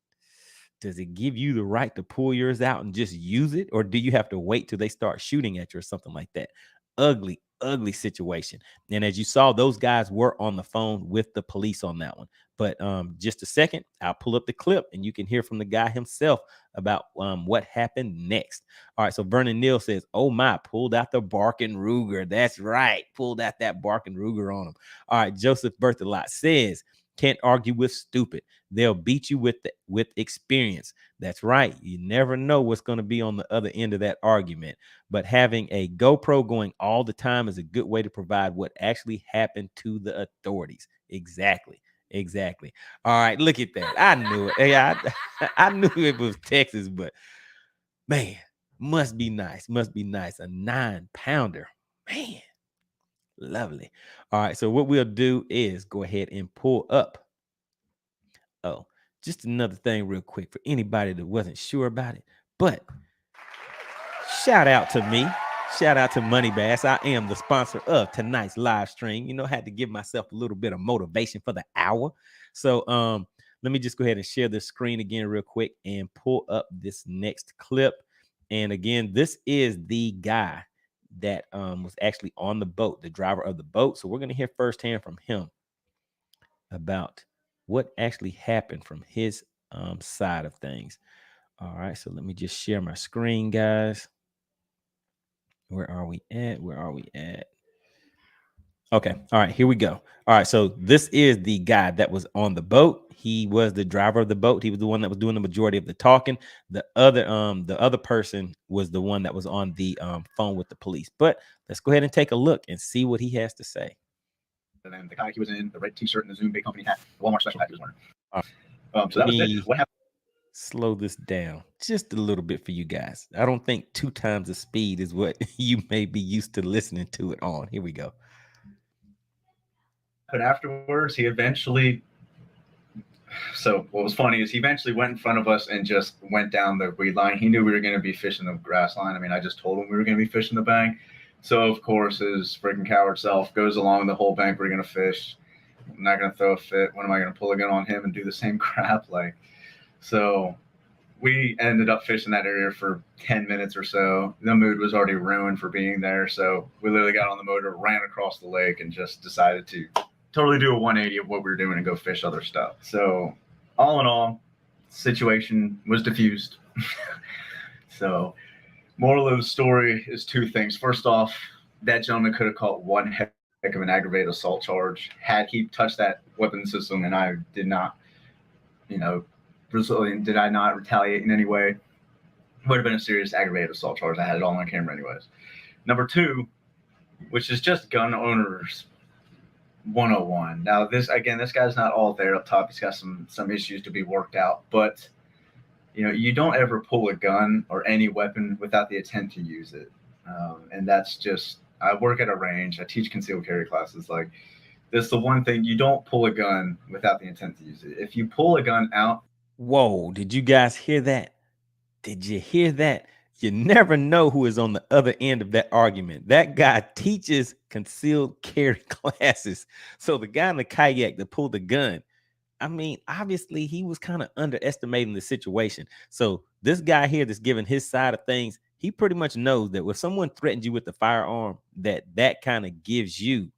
does it give you the right to pull yours out and just use it? Or do you have to wait till they start shooting at you or something like that? Ugly, ugly situation. And as you saw, those guys were on the phone with the police on that one. But just a second, I'll pull up the clip and you can hear from the guy himself about what happened next. All right, so Vernon Neal says, oh my, pulled out the Barking Ruger. That's right, pulled out that Barking Ruger on him. All right, Joseph Berthelot says, can't argue with stupid. They'll beat you with experience. That's right. You never know what's going to be on the other end of that argument. But having a GoPro going all the time is a good way to provide what actually happened to the authorities. Exactly. All right, look at that. I knew it. Yeah, I knew it was Texas, but man, must be nice. A 9-pounder. Man, lovely. All right, so what we'll do is go ahead and pull up. Oh, just another thing real quick for anybody that wasn't sure about it, but shout out to me. Shout out to MoneyBass. I am the sponsor of tonight's live stream. You know, I had to give myself a little bit of motivation for the hour. So let me just go ahead and share this screen again real quick and pull up this next clip. And again, this is the guy that was actually on the boat, the driver of the boat. So we're going to hear firsthand from him about what actually happened from his side of things. All right, so let me just share my screen, guys. Where are we at? Okay, all right, here we go. All right, so this is the guy that was on the boat. He was the driver of the boat. He was the one that was doing the majority of the talking. The other person was the one that was on the phone with the police. But let's go ahead and take a look and see what he has to say. And then the kayak he was in, the red t-shirt and the Zoom Bait Company hat, the Walmart special hat he was wearing. So that was it. What happened? Slow this down just a little bit for you guys. I don't think 2 times the speed is what you may be used to listening to it on. Here we go. But afterwards, he eventually... So what was funny is he eventually went in front of us and just went down the weed line. He knew we were going to be fishing the grass line. I mean, I just told him we were going to be fishing the bank. So, of course, his freaking coward self goes along the whole bank we're going to fish. I'm not going to throw a fit. When am I going to pull a gun on him and do the same crap? So we ended up fishing that area for 10 minutes or so. The mood was already ruined for being there. So we literally got on the motor, ran across the lake, and just decided to totally do a 180 of what we were doing and go fish other stuff. So all in all, situation was diffused. So Moral of the story is two things. First off, that gentleman could have caught one heck of an aggravated assault charge had he touched that weapon system, and I did not, Brazilian, did I not retaliate in any way? Would have been a serious aggravated assault charge. I had it all on camera anyways. Number two, which is just gun owners 101. Now, this guy's not all there up top. He's got some issues to be worked out, but you don't ever pull a gun or any weapon without the intent to use it. And that's just, I work at a range. I teach concealed carry classes. Like, that's the one thing, you don't pull a gun without the intent to use it. If you pull a gun out. Whoa, did you guys hear that? Did you hear that? You never know who is on the other end of that argument. That guy teaches concealed carry classes. So the guy in the kayak that pulled the gun, I mean, obviously he was kind of underestimating the situation. So this guy here that's giving his side of things, he pretty much knows that if someone threatens you with a firearm, that kind of gives you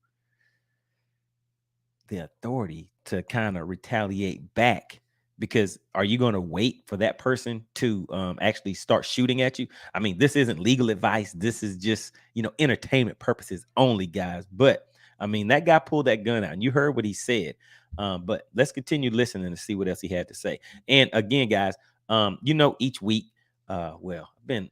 the authority to kind of retaliate back. Because are you going to wait for that person to actually start shooting at you? I mean, this isn't legal advice. This is just, entertainment purposes only, guys. But I mean, that guy pulled that gun out and you heard what he said. But let's continue listening to see what else he had to say. And again, guys, each week, I've been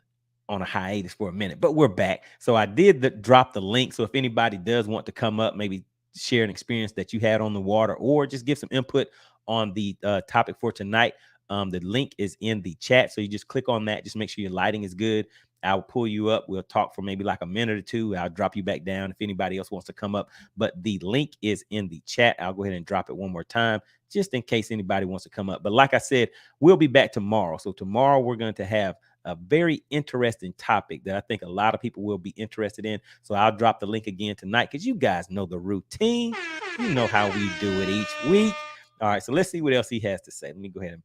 on a hiatus for a minute, but we're back. So I did drop the link. So if anybody does want to come up, maybe share an experience that you had on the water or just give some input on the topic for tonight, the link is in the chat. So you just click on that. Just make sure your lighting is good. I'll pull you up. We'll talk for maybe like a minute or two. I'll drop you back down if anybody else wants to come up. But the link is in the chat. I'll go ahead and drop it one more time just in case anybody wants to come up. But like I said, we'll be back tomorrow. So tomorrow we're going to have a very interesting topic that I think a lot of people will be interested in. So I'll drop the link again tonight because you guys know the routine. You know how we do it each week. All right, so let's see what else he has to say. Let me go ahead and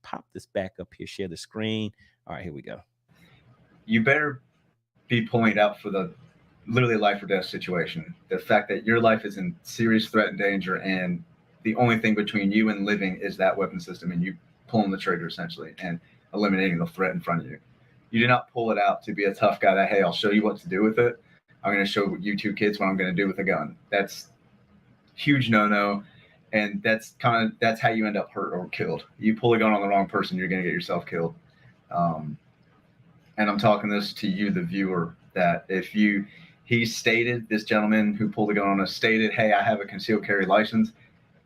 pop this back up here, share the screen. All right, here we go. You better be pulling it out for the literally life or death situation. The fact that your life is in serious threat and danger, and the only thing between you and living is that weapon system, and you pulling the trigger essentially and eliminating the threat in front of you. You do not pull it out to be a tough guy that, hey, I'll show you what to do with it. I'm going to show you two kids what I'm going to do with a gun. That's huge no-no. And that's how you end up hurt or killed. You pull a gun on the wrong person, you're going to get yourself killed. And I'm talking this to you, the viewer, that this gentleman who pulled the gun on us stated, hey, I have a concealed carry license.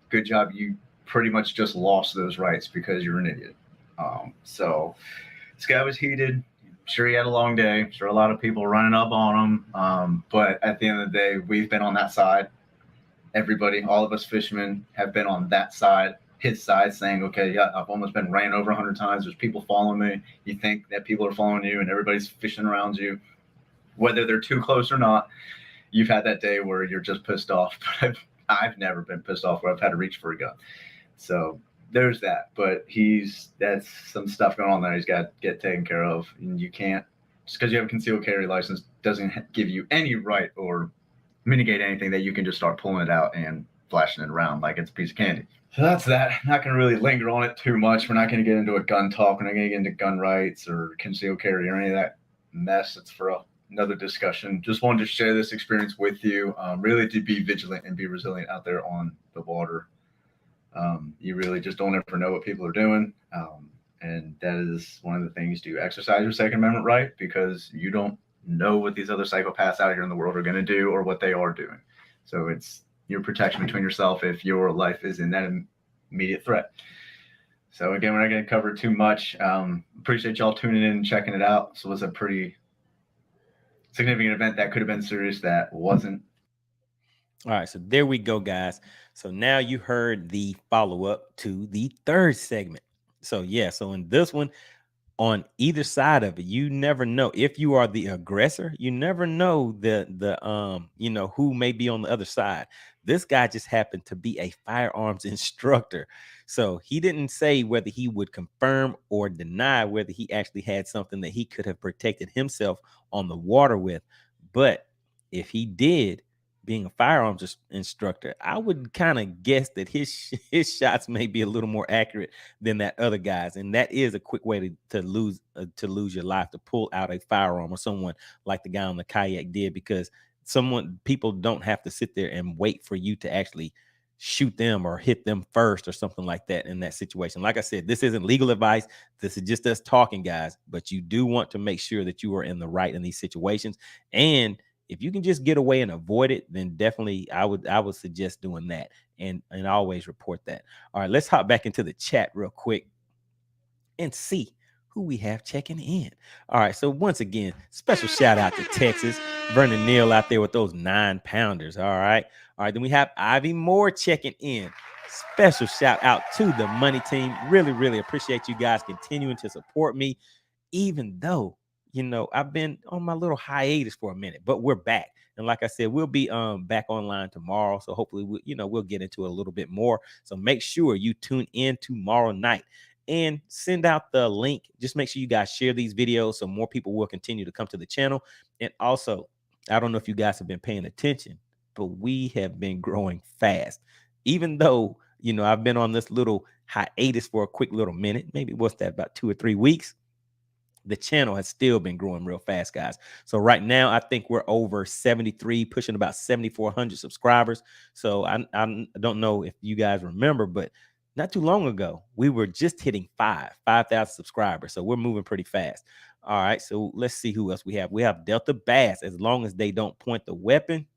Good job. You pretty much just lost those rights because you're an idiot. So this guy was heated. I'm sure he had a long day. I'm sure a lot of people running up on him. But at the end of the day, we've been on that side. Everybody, all of us fishermen have been on that side, his side, saying, okay, yeah, I've almost been ran over 100 times. There's people following me. You think that people are following you and everybody's fishing around you, whether they're too close or not. You've had that day where you're just pissed off. But I've never been pissed off where I've had to reach for a gun. So there's that. But that's some stuff going on there. He's got to get taken care of. And you can't, just because you have a concealed carry license doesn't give you any right or mitigate anything that you can just start pulling it out and flashing it around like it's a piece of candy. So that's that. I'm not going to really linger on it too much. We're not going to get into a gun talk. We're not going to get into gun rights or concealed carry or any of that mess. It's for another discussion. Just wanted to share this experience with you. Really to be vigilant and be resilient out there on the water. You really just don't ever know what people are doing. And that is one of the things to exercise your Second Amendment right, because you don't know what these other psychopaths out here in the world are going to do or what they are doing. So it's your protection between yourself if your life is in that immediate threat. So again, we're not going to cover too much. Appreciate y'all tuning in and checking it out. So it was a pretty significant event that could have been serious that wasn't. All right, so there we go, guys. So now you heard the follow-up to the third segment. So yeah, so in this one, on either side of it, you never know. If you are the aggressor, you never know who may be on the other side. This guy just happened to be a firearms instructor. So he didn't say whether he would confirm or deny whether he actually had something that he could have protected himself on the water with. But if he did, being a firearms instructor, I would kind of guess that his shots may be a little more accurate than that other guy's, and that is a quick way to lose your life, to pull out a firearm, or someone like the guy on the kayak did, because people don't have to sit there and wait for you to actually shoot them or hit them first or something like that in that situation. Like I said, this isn't legal advice. This is just us talking, guys, but you do want to make sure that you are in the right in these situations. And if you can just get away and avoid it, then definitely I would suggest doing that, and always report that. All right, let's hop back into the chat real quick and see who we have checking in. All right, so once again, special shout out to Texas. Vernon Neal out there with those 9-pounders. All right. Then we have Ivy Moore checking in. Special shout out to the Money Team. Really, really appreciate you guys continuing to support me, even though, I've been on my little hiatus for a minute, but we're back. And like I said, we'll be back online tomorrow. So hopefully, we'll get into it a little bit more. So make sure you tune in tomorrow night and send out the link. Just make sure you guys share these videos so more people will continue to come to the channel. And also, I don't know if you guys have been paying attention, but we have been growing fast. Even though, I've been on this little hiatus for a quick little minute, maybe what's that, about 2 or 3 weeks, the channel has still been growing real fast, guys. So right now, I think we're over 73, pushing about 7,400 subscribers. So I don't know if you guys remember, but not too long ago, we were just hitting 5,000 subscribers. So we're moving pretty fast. All right, so let's see who else we have. We have Delta Bass. As long as they don't point the weapon.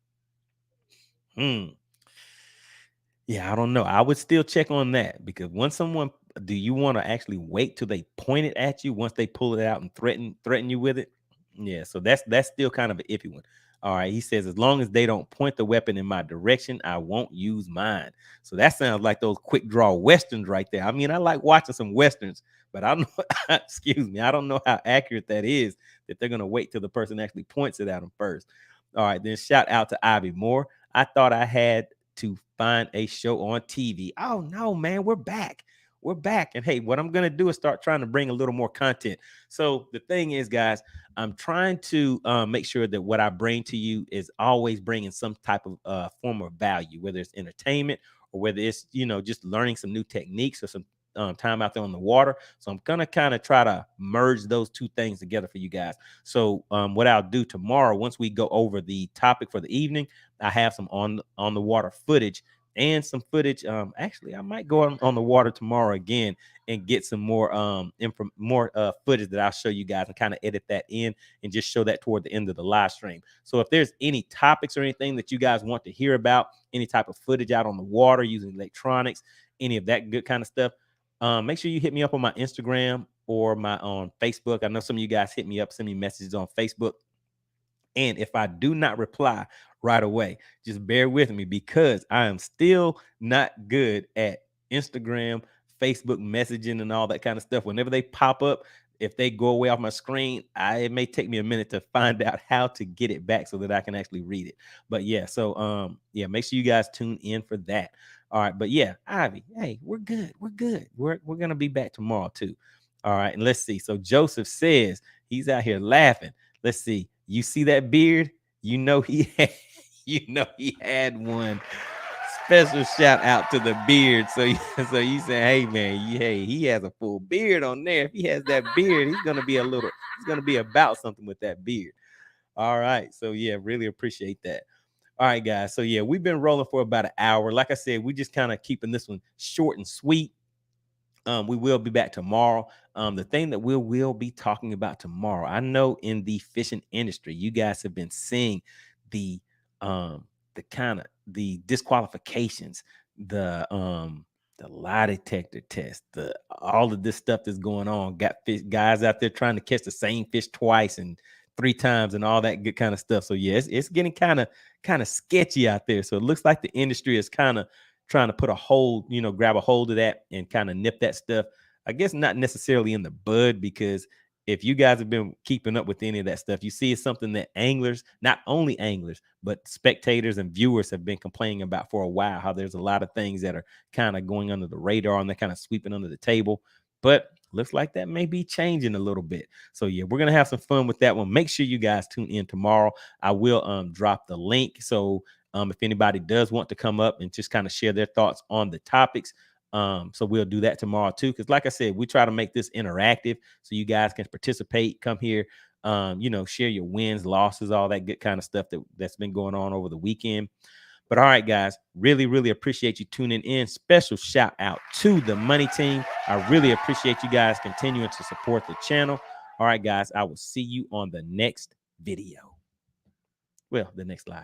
Yeah, I don't know. I would still check on that, because do you want to actually wait till they point it at you once they pull it out and threaten you with it? Yeah, so that's still kind of an iffy one. All right, he says, as long as they don't point the weapon in my direction, I won't use mine. So that sounds like those quick draw westerns right there. I mean, I like watching some westerns, but I don't know, excuse me, I don't know how accurate that is, that they're gonna wait till the person actually points it at them first. All right, then shout out to Ivy Moore. I thought I had to find a show on TV. Oh no, man, we're back. We're back. And hey, what I'm going to do is start trying to bring a little more content. So the thing is, guys, I'm trying to make sure that what I bring to you is always bringing some type of form of value, whether it's entertainment or whether it's, just learning some new techniques or some time out there on the water. So I'm going to kind of try to merge those two things together for you guys. So what I'll do tomorrow, once we go over the topic for the evening, I have some on the water footage and some footage. Actually, I might go on the water tomorrow again and get some more footage that I'll show you guys, and kind of edit that in and just show that toward the end of the live stream. So if there's any topics or anything that you guys want to hear about, any type of footage out on the water using electronics, any of that good kind of stuff, make sure you hit me up on my Instagram or on Facebook. I know some of you guys hit me up, send me messages on Facebook. And if I do not reply right away, just bear with me, because I am still not good at Instagram, Facebook messaging, and all that kind of stuff. Whenever they pop up, if they go away off my screen, it may take me a minute to find out how to get it back so that I can actually read it. But yeah, so yeah, make sure you guys tune in for that. All right, but yeah, Ivy, hey, we're good. We're good. We're gonna be back tomorrow too. All right, and let's see. So Joseph says he's out here laughing. Let's see. You see that beard? He had one. Special shout out to the beard. So you say, hey man, he has a full beard on there. If he has that beard, he's gonna be about something with that beard. All right. So yeah, really appreciate that. All right, guys. So yeah, we've been rolling for about an hour. Like I said, we just kind of keeping this one short and sweet. We will be back tomorrow. The thing that we will be talking about tomorrow, I know in the fishing industry, you guys have been seeing the disqualifications, the lie detector test, all of this stuff that's going on. Got guys out there trying to catch the same fish twice and 3 times and all that good kind of stuff. So yeah, it's getting kind of sketchy out there. So it looks like the industry is kind of trying to put a hold, grab a hold of that and kind of nip that stuff. I guess not necessarily in the bud, because if you guys have been keeping up with any of that stuff, you see it's something that anglers, not only anglers, but spectators and viewers have been complaining about for a while, how there's a lot of things that are kind of going under the radar and they're kind of sweeping under the table. But looks like that may be changing a little bit. So yeah, we're going to have some fun with that one. Make sure you guys tune in tomorrow. I will drop the link. So If anybody does want to come up and just kind of share their thoughts on the topics, so we'll do that tomorrow too. Because like I said, we try to make this interactive so you guys can participate, come here, share your wins, losses, all that good kind of stuff that's been going on over the weekend. But all right, guys, really, really appreciate you tuning in. Special shout out to the Money Team. I really appreciate you guys continuing to support the channel. All right, guys, I will see you on the next video. Well, the next live.